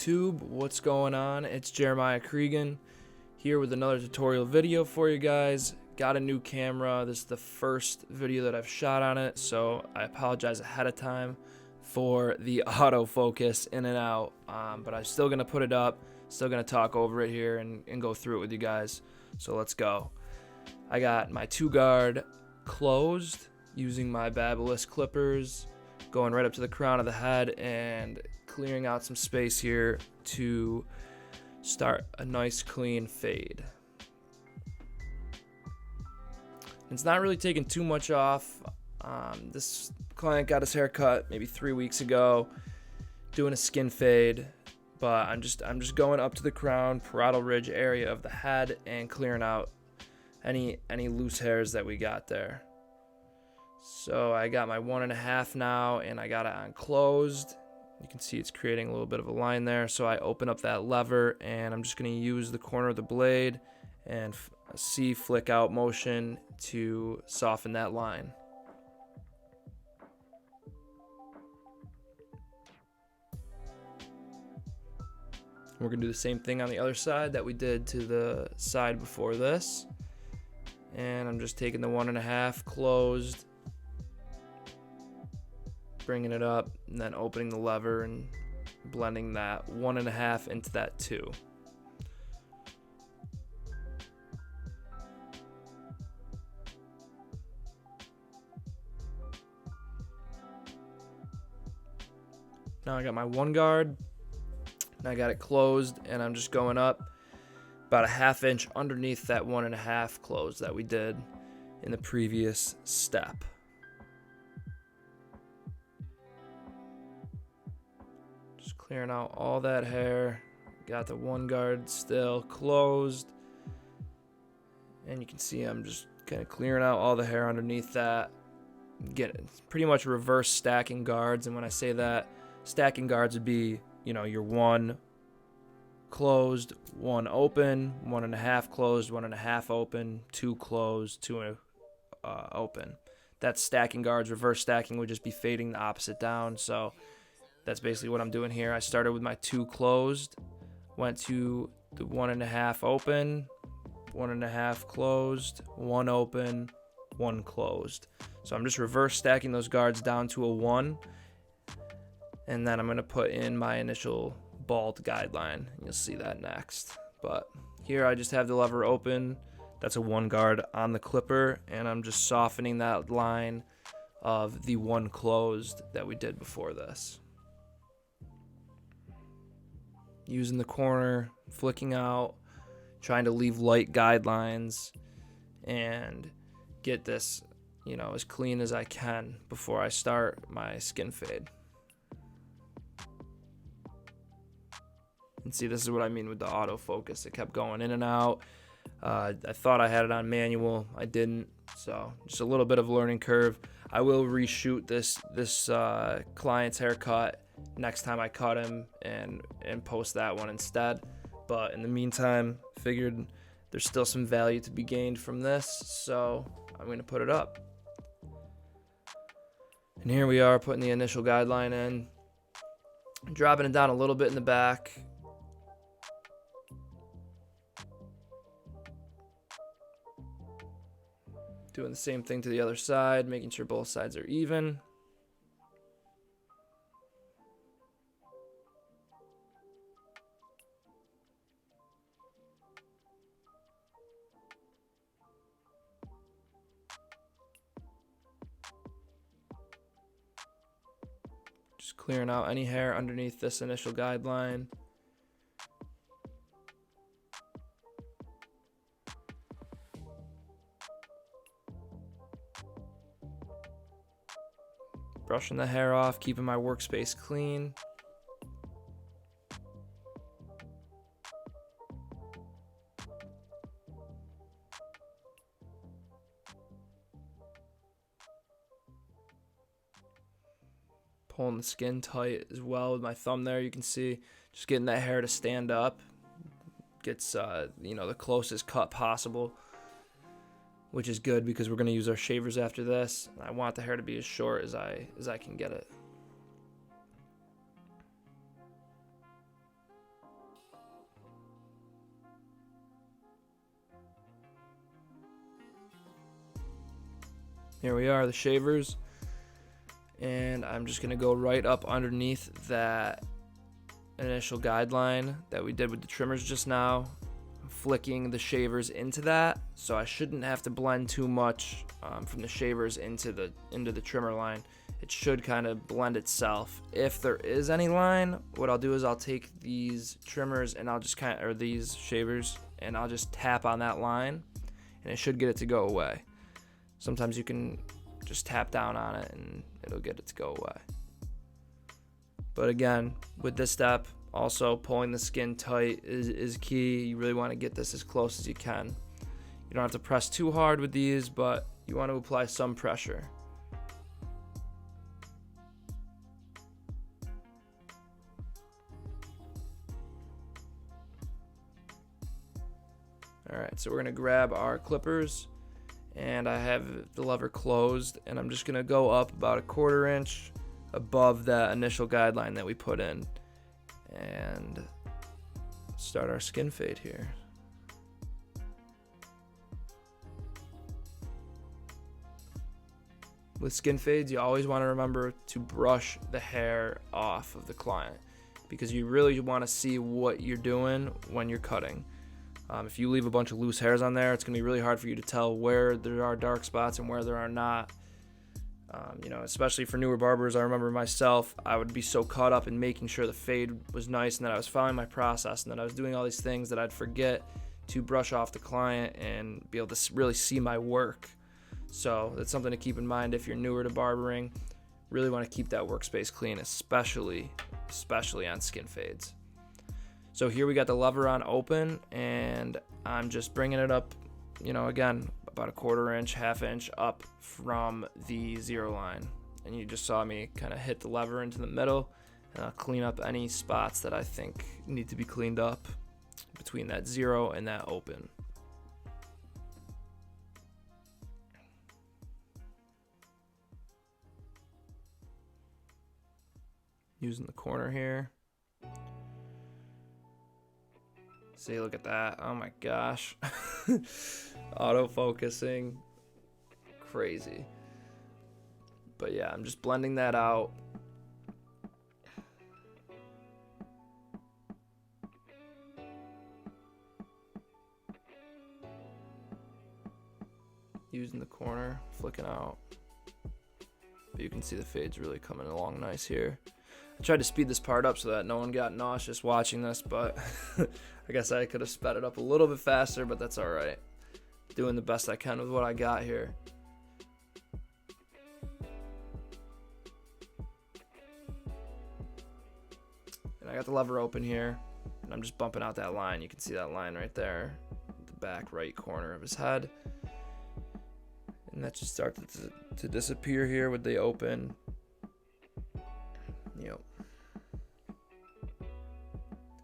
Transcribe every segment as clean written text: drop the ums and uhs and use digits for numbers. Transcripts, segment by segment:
YouTube, what's going on? It's Jeremiah Cregan here with another tutorial video for you guys. Got a new camera. This is the first video that I've shot on it, so I apologize ahead of time for the autofocus in and out, but I'm still gonna put it up, still gonna talk over it here and go through it with you guys. So let's go. I got my 2-guard closed using my Babyliss clippers, going right up to the crown of the head and clearing out some space here to start a nice clean fade. It's not really taking too much off. This client got his hair cut maybe 3 weeks ago, doing a skin fade, but I'm just going up to the crown, parietal ridge area of the head and clearing out any loose hairs that we got there. So I got my 1.5 now, and I got it on closed. You can see it's creating a little bit of a line there. So I open up that lever, and I'm just going to use the corner of the blade and C flick out motion to soften that line. We're going to do the same thing on the other side that we did to the side before this. And I'm just taking the 1.5 closed, bringing it up, and then opening the lever and blending that 1.5 into that 2. Now I got my 1-guard, and I got it closed, and I'm just going up about a 1/2 inch underneath that 1.5 close that we did in the previous step. Just clearing out all that hair. Got the 1-guard still closed, and you can see I'm just kind of clearing out all the hair underneath that. Pretty much reverse stacking guards, and when I say that, stacking guards would be, your 1 closed, 1 open, 1.5 closed, 1.5 open, 2 closed, 2 open. That's stacking guards. Reverse stacking would just be fading the opposite down. So that's basically what I'm doing here. I started with my 2 closed, went to the 1.5 open, 1.5 closed, 1 open, 1 closed. So I'm just reverse stacking those guards down to a 1, and then I'm going to put in my initial bald guideline. You'll see that next. But here I just have the lever open. That's a 1-guard on the clipper, and I'm just softening that line of the 1 closed that we did before this. Using the corner, flicking out, trying to leave light guidelines and get this, as clean as I can before I start my skin fade. And see, this is what I mean with the autofocus. It kept going in and out. I thought I had it on manual. I didn't. So just a little bit of a learning curve. I will reshoot this client's haircut next time I cut him and post that one instead. But in the meantime, figured there's still some value to be gained from this, so I'm going to put it up. And here we are putting the initial guideline in, dropping it down a little bit in the back. Doing the same thing to the other side, making sure both sides are even. Just clearing out any hair underneath this initial guideline. Brushing the hair off, keeping my workspace clean. Pulling the skin tight as well with my thumb there. You can see just getting that hair to stand up. Gets the closest cut possible, which is good because we're going to use our shavers after this. I want the hair to be as short as I can get it. Here we are, the shavers. And I'm just gonna go right up underneath that initial guideline that we did with the trimmers just now, flicking the shavers into that, so I shouldn't have to blend too much from the shavers into the trimmer line. It should kind of blend itself. If there is any line, what I'll do is I'll take these trimmers and I'll just these shavers, and I'll just tap on that line, and it should get it to go away. Sometimes you can just tap down on it and it'll get it to go away. But again, with this step, also pulling the skin tight is key. You really want to get this as close as you can. You don't have to press too hard with these, but you want to apply some pressure. Alright, so we're going to grab our clippers, and I have the lever closed, and I'm just going to go up about a 1/4 inch above that initial guideline that we put in, and start our skin fade here. With skin fades, you always want to remember to brush the hair off of the client, because you really want to see what you're doing when you're cutting. If you leave a bunch of loose hairs on there, it's going to be really hard for you to tell where there are dark spots and where there are not. Especially for newer barbers, I remember myself, I would be so caught up in making sure the fade was nice and that I was following my process and that I was doing all these things that I'd forget to brush off the client and be able to really see my work. So that's something to keep in mind if you're newer to barbering. Really want to keep that workspace clean, especially on skin fades. So here we got the lever on open, and I'm just bringing it up, again, about a 1/4 inch, 1/2 inch up from the 0 line. And you just saw me kind of hit the lever into the middle, and I'll clean up any spots that I think need to be cleaned up between that 0 and that open. Using the corner here. See, look at that. Oh my gosh. Auto-focusing. Crazy. But yeah, I'm just blending that out. Using the corner, flicking out. But you can see the fade's really coming along nice here. I tried to speed this part up so that no one got nauseous watching this, but I guess I could have sped it up a little bit faster, but that's alright. Doing the best I can with what I got here. And I got the lever open here, and I'm just bumping out that line. You can see that line right there, the back right corner of his head. And that just started to disappear here with the open. Yep.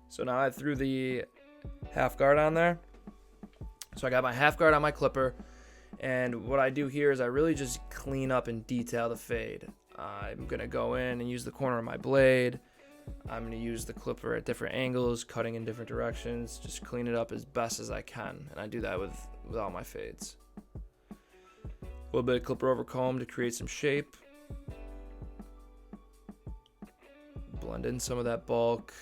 So now I threw the half guard on there. So I got my half guard on my clipper, and what I do here is I really just clean up and detail the fade. I'm going to go in and use the corner of my blade. I'm going to use the clipper at different angles, cutting in different directions, just clean it up as best as I can, and I do that with all my fades. A little bit of clipper over comb to create some shape. Blend in some of that bulk.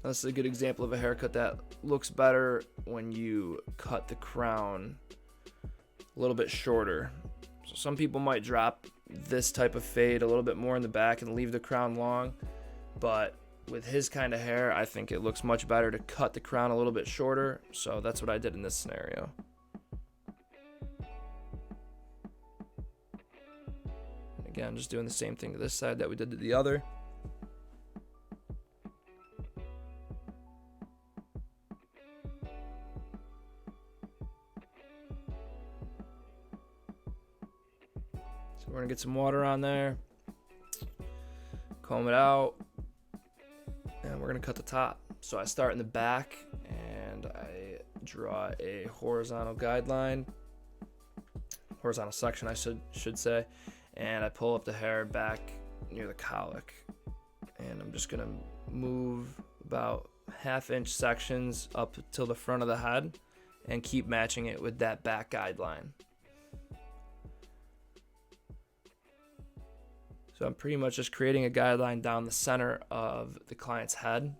This is a good example of a haircut that looks better when you cut the crown a little bit shorter. So some people might drop this type of fade a little bit more in the back and leave the crown long, but with his kind of hair, I think it looks much better to cut the crown a little bit shorter, so that's what I did in this scenario. And again, just doing the same thing to this side that we did to the other. So we're gonna get some water on there, comb it out, and we're gonna cut the top. So I start in the back and I draw a horizontal guideline, horizontal section I should say, and I pull up the hair back near the cowlick, and I'm just gonna move about 1/2 inch sections up till the front of the head and keep matching it with that back guideline. So I'm pretty much just creating a guideline down the center of the client's head,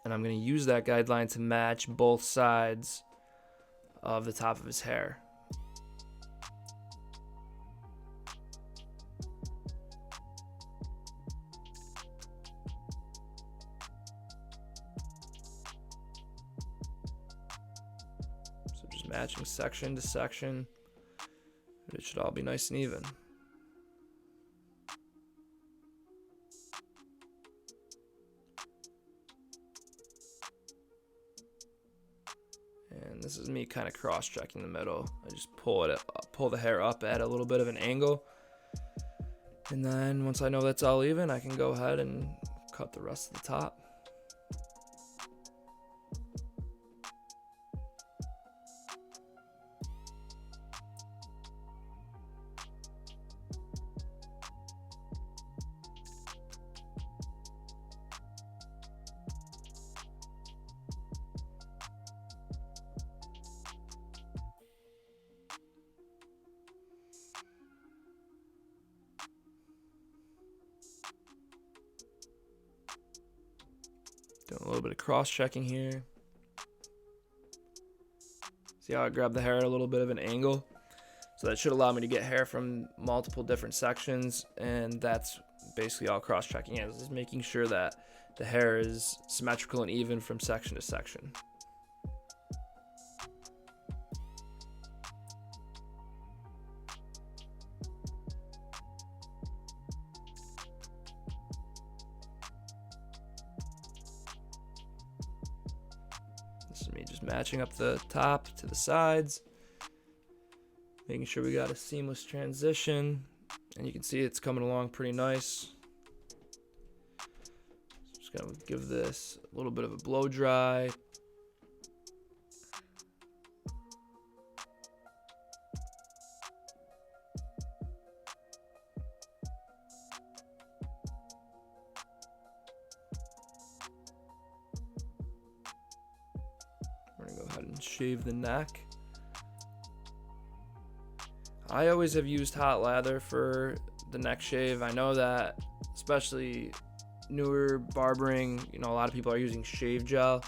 and I'm going to use that guideline to match both sides of the top of his hair. So just matching section to section. It should all be nice and even. And this is me kind of cross-checking the middle. I just pull the hair up at a little bit of an angle, and then once I know that's all even, I can go ahead and cut the rest of the top. Doing a little bit of cross-checking here. See how I grabbed the hair at a little bit of an angle? So that should allow me to get hair from multiple different sections, and that's basically all cross-checking is making sure that the hair is symmetrical and even from section to section. This is me just matching up the top to the sides, making sure we got a seamless transition, and you can see it's coming along pretty nice. Just gonna give this a little bit of a blow dry. We're gonna go ahead and shave the neck. I always have used hot lather for the neck shave. I know that especially newer barbering, you know, a lot of people are using shave gel.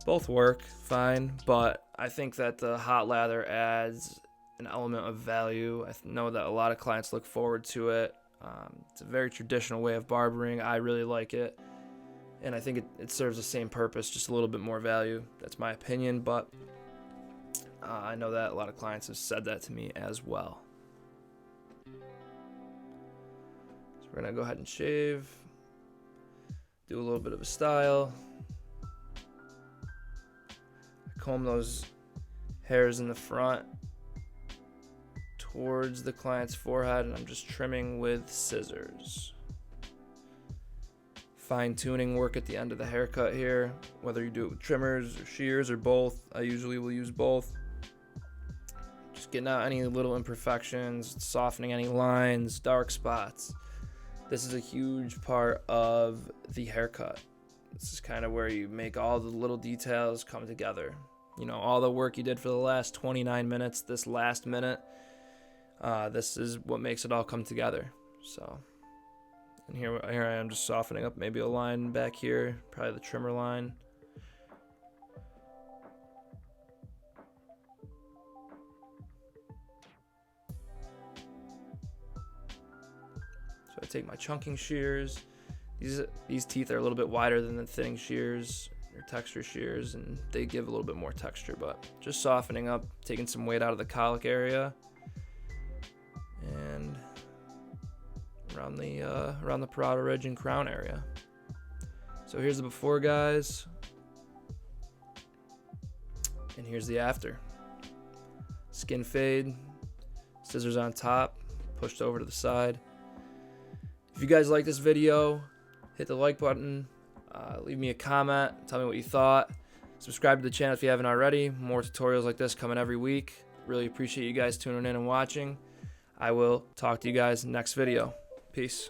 Both work fine, but I think that the hot lather adds an element of value. I know that a lot of clients look forward to it. It's a very traditional way of barbering. I really like it, and I think it serves the same purpose, just a little bit more value. That's my opinion, but I know that a lot of clients have said that to me as well. So we're gonna go ahead and shave, do a little bit of a style, comb those hairs in the front towards the client's forehead, and I'm just trimming with scissors. Fine-tuning work at the end of the haircut here, whether you do it with trimmers or shears or both. I usually will use both. Just getting out any little imperfections, softening any lines, dark spots. This is a huge part of the haircut. This is kind of where you make all the little details come together. You know, all the work you did for the last 29 minutes, this last minute, this is what makes it all come together. So, and here I am just softening up maybe a line back here, probably the trimmer line. So I take my chunking shears. These teeth are a little bit wider than the thinning shears or texture shears, and they give a little bit more texture, but just softening up, taking some weight out of the colic area, and around the parotid ridge and crown area. So here's the before, guys, and here's the after. Skin fade, scissors on top, pushed over to the side. If you guys like this video, hit the like button, leave me a comment, tell me what you thought. Subscribe to the channel if you haven't already. More tutorials like this coming every week. Really appreciate you guys tuning in and watching. I will talk to you guys next video. Peace.